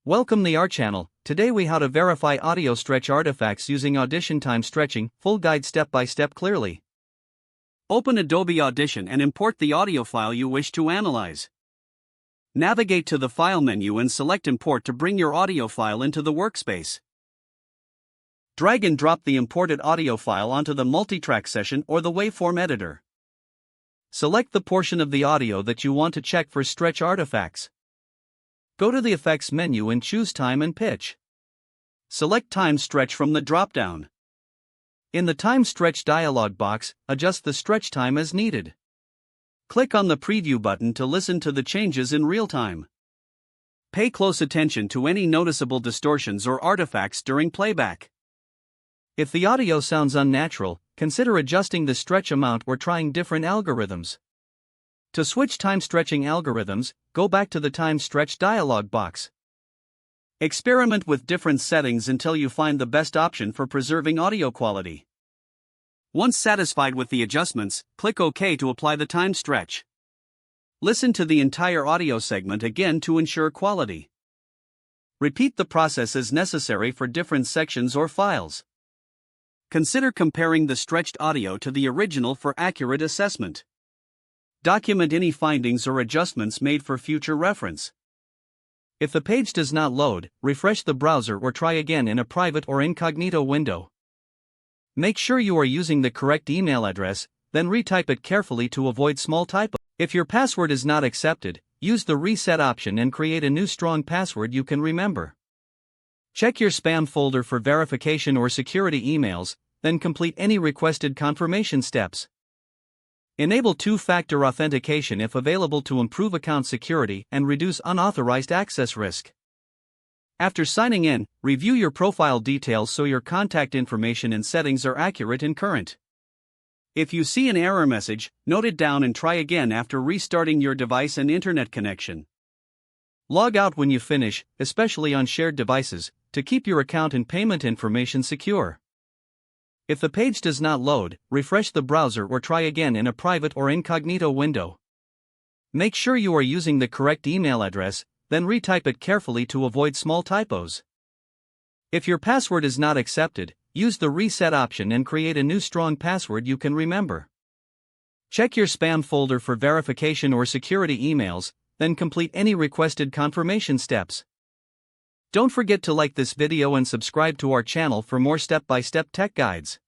Welcome to our channel. Today we how to verify audio stretch artifacts using Audition time stretching, full guide step by step clearly. Open Adobe Audition and import the audio file you wish to analyze. Navigate to the File menu and select Import to bring your audio file into the workspace. Drag and drop the imported audio file onto the multitrack session or the waveform editor. Select the portion of the audio that you want to check for stretch artifacts. Go to the Effects menu and choose Time and Pitch. Select Time Stretch from the drop-down. In the Time Stretch dialog box, adjust the stretch time as needed. Click on the Preview button to listen to the changes in real time. Pay close attention to any noticeable distortions or artifacts during playback. If the audio sounds unnatural, consider adjusting the stretch amount or trying different algorithms. To switch time stretching algorithms, go back to the Time Stretch dialog box. Experiment with different settings until you find the best option for preserving audio quality. Once satisfied with the adjustments, click OK to apply the time stretch. Listen to the entire audio segment again to ensure quality. Repeat the process as necessary for different sections or files. Consider comparing the stretched audio to the original for accurate assessment. Document any findings or adjustments made for future reference. If the page does not load, refresh the browser or try again in a private or incognito window. Make sure you are using the correct email address, then retype it carefully to avoid small typos. If your password is not accepted, use the reset option and create a new strong password you can remember. Check your spam folder for verification or security emails, then complete any requested confirmation steps. Enable two-factor authentication if available to improve account security and reduce unauthorized access risk. After signing in, review your profile details so your contact information and settings are accurate and current. If you see an error message, note it down and try again after restarting your device and internet connection. Log out when you finish, especially on shared devices, to keep your account and payment information secure. If the page does not load, refresh the browser or try again in a private or incognito window. Make sure you are using the correct email address, then retype it carefully to avoid small typos. If your password is not accepted, use the reset option and create a new strong password you can remember. Check your spam folder for verification or security emails, then complete any requested confirmation steps. Don't forget to like this video and subscribe to our channel for more step-by-step tech guides.